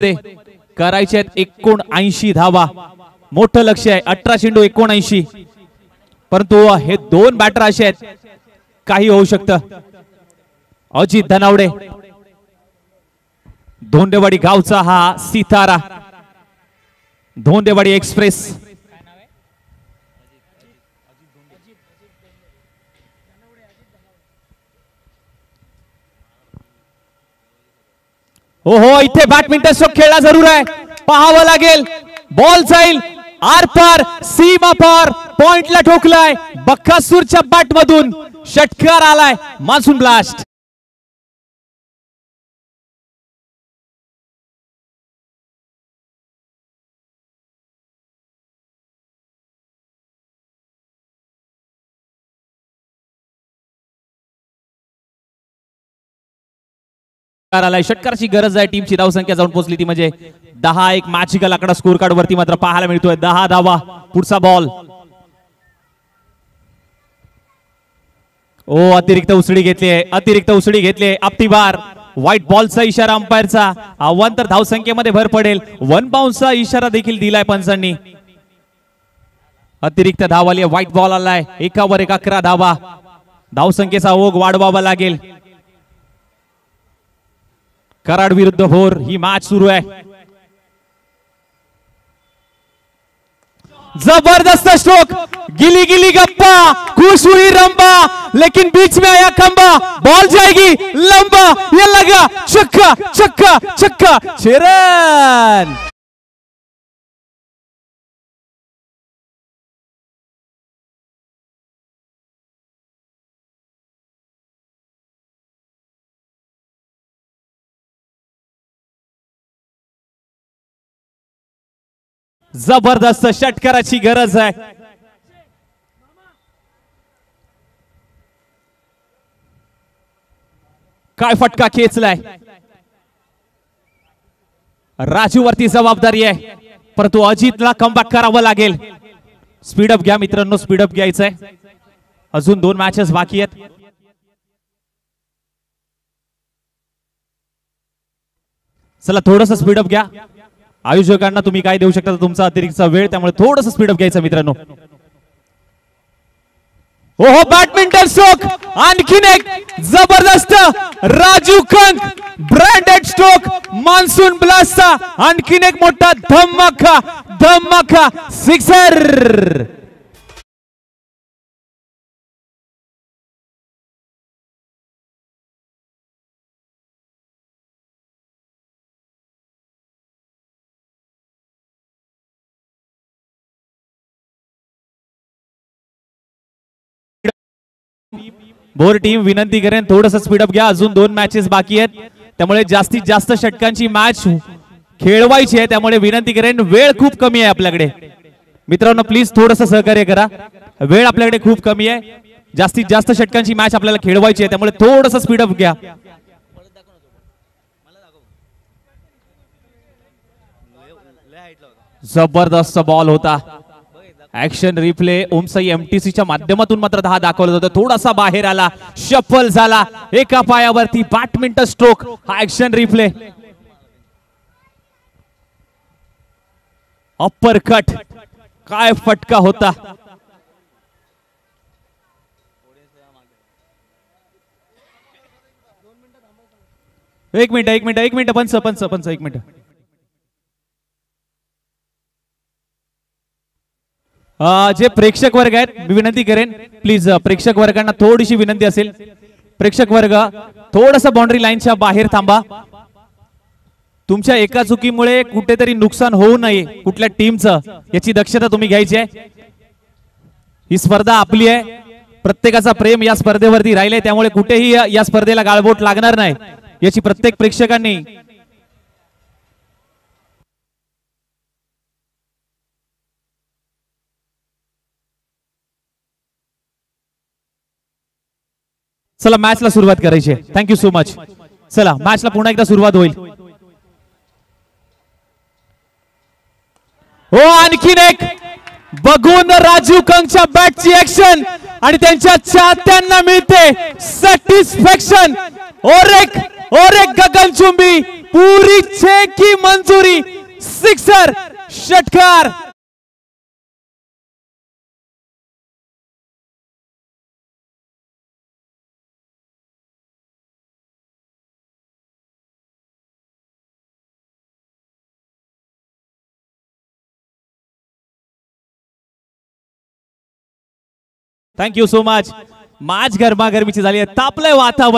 करायचे आहेत 79 धावा. मोठं लक्ष आहे. 18 चेंडू 79. परंतु हे दोन बॅटर असे आहेत काही होऊ शकतं. अजित धनावडे धोंडेवाडी गावचा हा सितारा, धोंडेवाडी एक्सप्रेस. हो हो, इथे बॅडमिंटन स्ट्रोक खेळला जरूर आहे. पाहावं लागेल. बॉल जाईल आर पार, सीमा पार, पॉइंटला ठोकलाय. बक्कासूरच्या बॅट मधून षटकार आलाय. Monsoon blast. षटकाराची गरज आहे. टीमची धावसंख्या जाऊन पोहोचली ती म्हणजे 10. एक मॅजिकल आकडा स्कोर कार्ड वरती मात्र पाहायला मिळतोय. 10 धावा. पुढचा बॉल. ओ अतिरिक्त उसळी घेतली, अतिरिक्त उसळी घेतली. आपटीबार. व्हाईट बॉलचा इशारा अंपायरचा. अवांतर धावसंख्येमध्ये भर पडेल. वन बाउन्सचा इशारा देखील दिलाय पंचांनी. अतिरिक्त धाव आली. व्हाईट बॉल आलाय. 1 वर 11 धावा. धावसंख्येचा ओघ वाढवावा लागेल. कराड विरुद्ध भोर ही मॅच सुरू आहे. जबरदस्त स्ट्रोक. गिली गिली गप्पा, खुश हुई रंबा, लेकिन बीच में आया खंबा. बॉल जाएगी लंबा. ये लगा छक्का छक्का छक्का. 6 रन. जबरदस्त षटकाराची गरज आहे. काय फटका खेचलाय. राजू वरती जबाबदारी आहे, परंतु अजितला कमबॅक करावं लागेल. स्पीडअप घ्या मित्रांनो, स्पीडअप घ्यायचंय. अजून 2 मॅचेस बाकी आहेत. चला थोडंसं स्पीडअप घ्या. आयोजकांना तुम्ही काय देऊ शकता, तुमचा अतिरिक्त वेळ, त्यामुळे थोडंसं स्पीडअप घ्यायचं मित्रांनो. ओहो, बॅडमिंटन स्ट्रोक. आणखीन एक जबरदस्त Raju Kank branded stroke. Monsoon ब्लास्टचा आणखीन एक मोठा धमाका धमाका सिक्सर. भोर टीम विनंती करेन थोडंसं स्पीडअप घ्या. अजून 2 मॅचेस बाकी आहेत, त्यामुळे जास्तीत जास्त षटकांची मॅच खेळवायची आहे. त्यामुळे विनंती करेन, वेळ खूप कमी आहे आपल्याकडे. मित्रांनो प्लीज थोडंसं सहकार्य करा. वेळ आपल्याकडे खूप कमी आहे. जास्तीत जास्त षटकांची मॅच आपल्याला खेळवायची आहे, त्यामुळे थोडंसं स्पीडअप घ्या. जबरदस्त बॉल होता. ऍक्शन रिप्ले ओमसाई एमटीसीच्या माध्यमातून मात्र 10 दाखवलं होतं. थोडासा बाहेर आला, शफल झाला. एका पायावरती बॅडमिंटन स्ट्रोक. हा ऍक्शन रिप्ले. Upper cut. काय फटका होता. एक मिनिट पंच एक मिनिट. जे प्रेक्षक वर्ग आहेत, मी विनंती करेन प्लीज, प्रेक्षक वर्गांना थोडीशी विनंती असेल. प्रेक्षक वर्ग थोडंसं बाउंड्री लाईनच्या बाहेर थांबा. तुमच्या एका चुकीमुळे कुठेतरी नुकसान होऊ नये कुठल्या टीमचं, याची दक्षता तुम्ही घ्यायची आहे. ही स्पर्धा आपली आहे. प्रत्येकाचा प्रेम या स्पर्धेवरती राहिलंय, त्यामुळे कुठेही या स्पर्धेला गाळबोट लागणार नाही याची प्रत्येक प्रेक्षकांनी चला मॅचला सुरुवात करायची आहे. Thank you so much. चला मॅचला पुन्हा एकदा सुरुवात होईल. हो, आणखीन एक बघून राजू कंकच्या बॅटची ऍक्शन आणि त्यांच्या चाहत्यांना मिळते सॅटिस्फॅक्शन. और एक गगनचुंबी पूरी 6 की मंजूरी, सिक्सर, षटकार। Thank you so much. मॅच गरमागरमीची झाली आहे, तापलंय वातावरण।